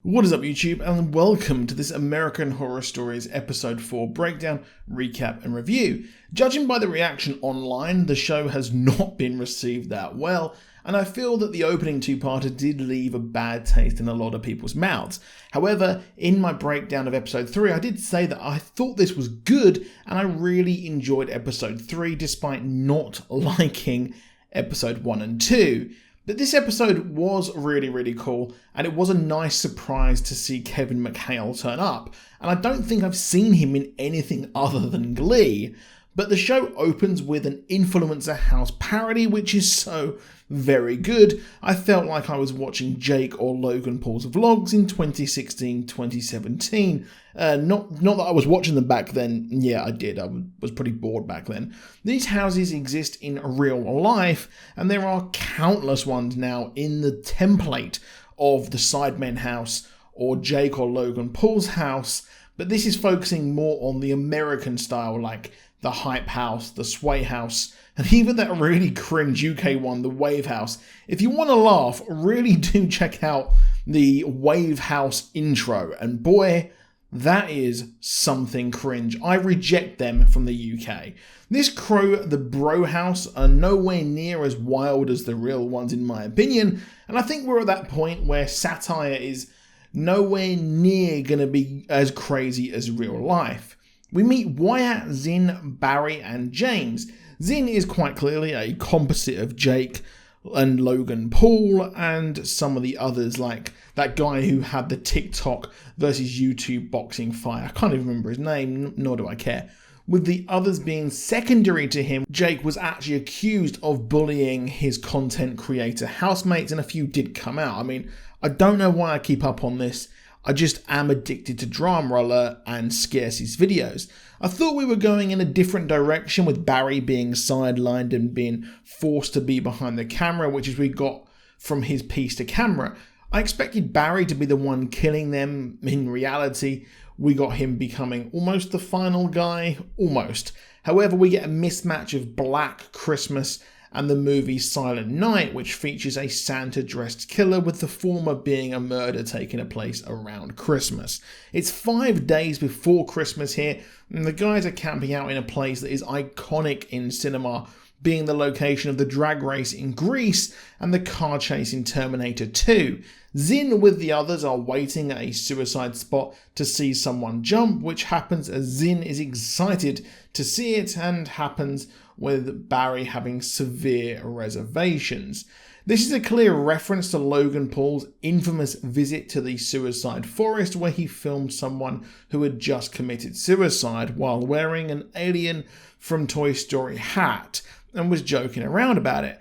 What is up YouTube, and welcome to this American Horror Stories episode 4 breakdown, recap and review. Judging by the reaction online, the show has not been received that well, and I feel that the opening two-parter did leave a bad taste in a lot of people's mouths. However, in my breakdown of episode 3, I did say that I thought this was good, and I really enjoyed episode 3 despite not liking episode 1 and 2. But this episode was really cool, and it was a nice surprise to see Kevin McHale turn up, and I don't think I've seen him in anything other than Glee. But the show opens with an influencer house parody, which is so very good. I felt like I was watching Jake or Logan Paul's vlogs in 2016-2017. Not that I was watching them back then. Yeah, I did. I was pretty bored back then. These houses exist in real life, and there are countless ones now in the template of the Sidemen house or Jake or Logan Paul's house, but this is focusing more on the American style, like the Hype House, the Sway House, and even that really cringe UK one, the Wave House. If you want to laugh, really do check out the Wave House intro, and boy, that is something cringe. I reject them from the UK. This crew, the Bro House, are nowhere near as wild as the real ones in my opinion, and I think we're at that point where satire is nowhere near going to be as crazy as real life. We meet Wyatt, Zin, Barry and James. Zin is quite clearly a composite of Jake and Logan Paul and some of the others, like that guy who had the TikTok versus YouTube boxing fight. I can't even remember his name, nor do I care. With the others being secondary to him, Jake was actually accused of bullying his content creator housemates, and a few did come out. I mean, I don't know why I keep up on this. I just am addicted to Drama Alert and Scarce's videos. I thought we were going in a different direction with Barry being sidelined and being forced to be behind the camera, which is we got from his piece to camera. I expected Barry to be the one killing them. In reality, we got him becoming almost the final guy, almost. However, we get a mismatch of Black Christmas and the movie Silent Night, which features a Santa-dressed killer, with the former being a murder taking place around Christmas. It's 5 days before Christmas here, and the guys are camping out in a place that is iconic in cinema, being the location of the drag race in Greece and the car chase in Terminator 2. Zin with the others are waiting at a suicide spot to see someone jump, which happens as Zin is excited to see it, and happens with Barry having severe reservations. This is a clear reference to Logan Paul's infamous visit to the suicide forest, where he filmed someone who had just committed suicide while wearing an Alien from Toy Story hat and was joking around about it.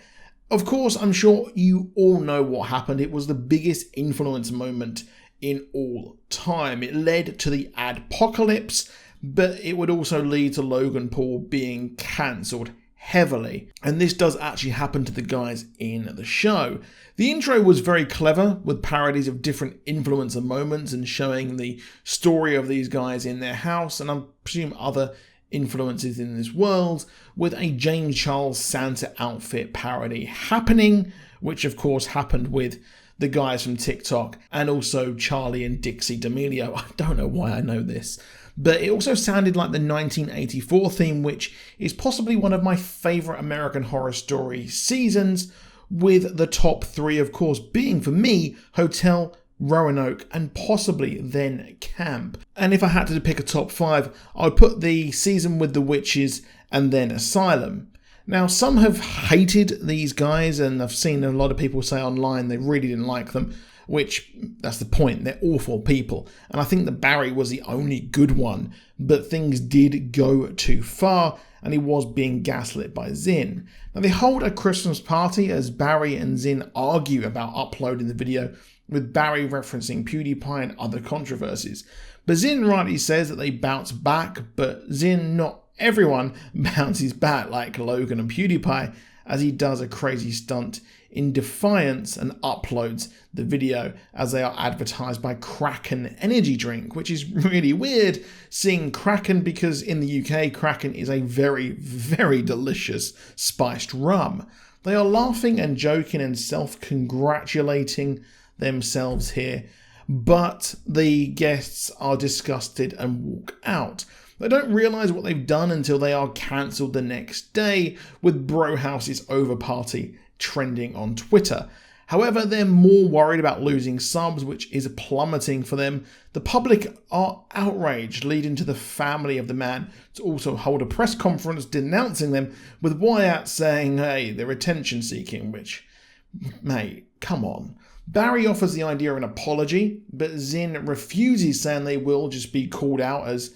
Of course, I'm sure you all know what happened. It was the biggest influence moment in all time. It led to the adpocalypse, but it would also lead to Logan Paul being cancelled heavily. And this does actually happen to the guys in the show. The intro was very clever, with parodies of different influencer moments and showing the story of these guys in their house, and I presume other influences in this world, with a James Charles Santa outfit parody happening, which of course happened with the guys from TikTok and also Charlie and Dixie D'Amelio. I don't know why I know this, but it also sounded like the 1984 theme, which is possibly one of my favourite American Horror Story seasons, with the top 3 of course being for me Hotel, Roanoke and possibly then Camp. And if I had to pick a top 5, I would put the season with the witches and then Asylum. Now, some have hated these guys, and I've seen a lot of people say online they really didn't like them, which, that's the point, they're awful people. And I think that Barry was the only good one, but things did go too far, and he was being gaslit by Zin. Now, they hold a Christmas party as Barry and Zin argue about uploading the video, with Barry referencing PewDiePie and other controversies. But Zin rightly says that they bounce back, but Zin, not everyone, bounces back like Logan and PewDiePie, as he does a crazy stunt in defiance and uploads the video as they are advertised by Kraken energy drink, which is really weird seeing Kraken, because in the UK Kraken is a very delicious spiced rum. They are laughing and joking and self-congratulating themselves here, but the guests are disgusted and walk out. They don't realise what they've done until they are cancelled the next day, with Brohouse's over party trending on Twitter. However, they're more worried about losing subs, which is plummeting for them. The public are outraged, leading to the family of the man to also hold a press conference denouncing them, with Wyatt saying, hey, they're attention seeking, which, mate, come on. Barry offers the idea of an apology, but Zin refuses, saying they will just be called out as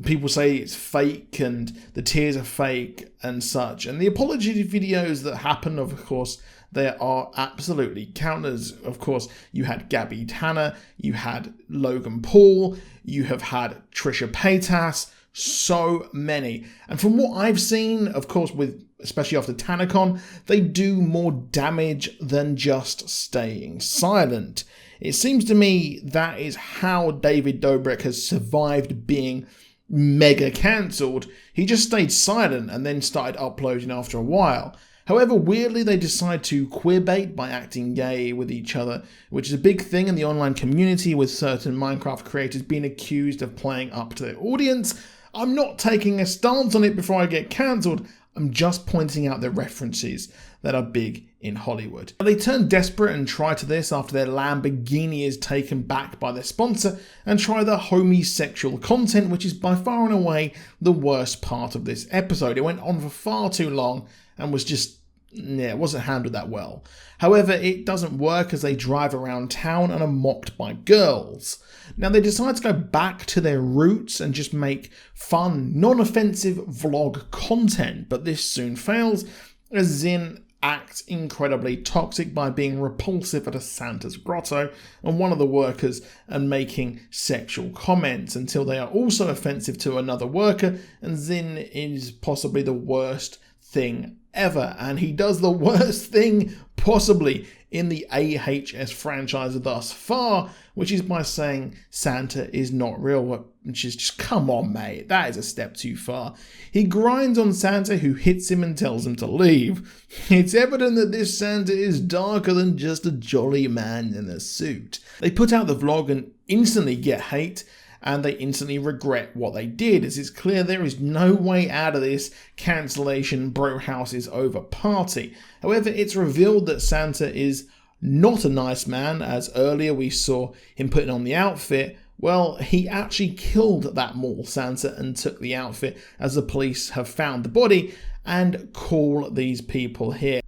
people say it's fake and the tears are fake and such. And the apology videos that happen, of course, there are absolutely countless. Of course, you had Gabby Tanner, you had Logan Paul, you have had Trisha Paytas, so many. And from what I've seen, of course, with especially after TannerCon, they do more damage than just staying silent. It seems to me that is how David Dobrik has survived being mega cancelled. He just stayed silent and then started uploading after a while. However, weirdly, they decide to queerbait by acting gay with each other, which is a big thing in the online community, with certain Minecraft creators being accused of playing up to their audience. I'm not taking a stance on it before I get cancelled. I'm just pointing out the references that are big in Hollywood. They turn desperate and try to this after their Lamborghini is taken back by their sponsor, and try the homosexual content, which is by far and away the worst part of this episode. It went on for far too long and was just, it wasn't handled that well. However, it doesn't work as they drive around town and are mocked by girls. Now they decide to go back to their roots and just make fun, non-offensive vlog content, but this soon fails as Zin acts incredibly toxic by being repulsive at a Santa's grotto and one of the workers and making sexual comments, until they are also offensive to another worker, and Zin is possibly the worst thing ever, and he does the worst thing possibly in the AHS franchise thus far, which is by saying Santa is not real, which is just, come on mate, that is a step too far. He grinds on Santa, who hits him and tells him to leave. It's evident that this Santa is darker than just a jolly man in a suit. They put out the vlog and instantly get hate, and they instantly regret what they did, as it's clear there is no way out of this cancellation Brohouse's over party. However, it's revealed that Santa is not a nice man, as earlier we saw him putting on the outfit. Well, he actually killed that mall Santa and took the outfit, as the police have found the body and call these people here.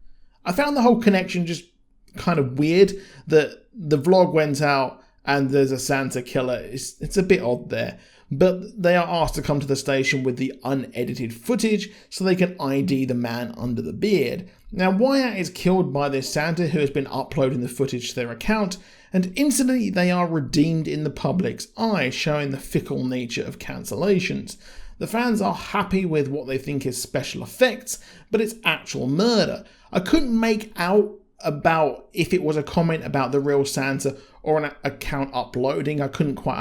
I found the whole connection just kind of weird, that the vlog went out and there's a Santa killer. It's a bit odd there. But they are asked to come to the station with the unedited footage so they can ID the man under the beard. Now, Wyatt is killed by this Santa who has been uploading the footage to their account, and instantly they are redeemed in the public's eye, showing the fickle nature of cancellations. The fans are happy with what they think is special effects, but it's actual murder. I couldn't make out about if it was a comment about the real Santa or an account uploading. I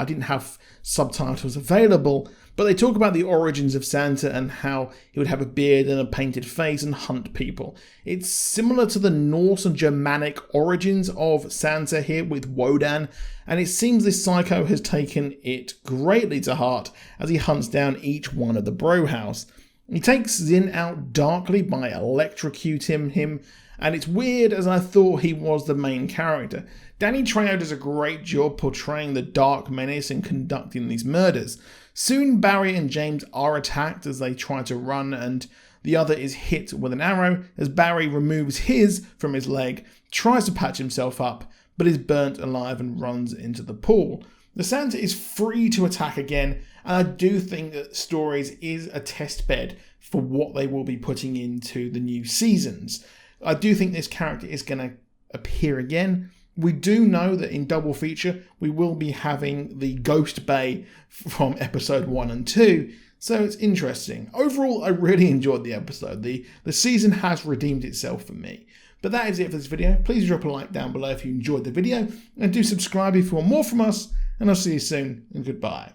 didn't have subtitles available, but they talk about the origins of Santa and how he would have a beard and a painted face and hunt people. It's similar to the Norse and Germanic origins of Santa here with Wodan, and it seems this psycho has taken it greatly to heart as he hunts down each one of the Brohouse. He takes Zin out darkly by electrocuting him, and it's weird as I thought he was the main character. Danny Trejo does a great job portraying the dark menace and conducting these murders. Soon Barry and James are attacked as they try to run, and the other is hit with an arrow as Barry removes his from his leg, tries to patch himself up, but is burnt alive and runs into the pool. The Santa is free to attack again, and I do think that Stories is a test bed for what they will be putting into the new seasons. I do think this character is going to appear again. We do know that in Double Feature, we will be having the Ghost Bay from episode 1 and 2. So it's interesting. Overall, I really enjoyed the episode. The season has redeemed itself for me. But that is it for this video. Please drop a like down below if you enjoyed the video. And do subscribe if you want more from us. And I'll see you soon. And goodbye.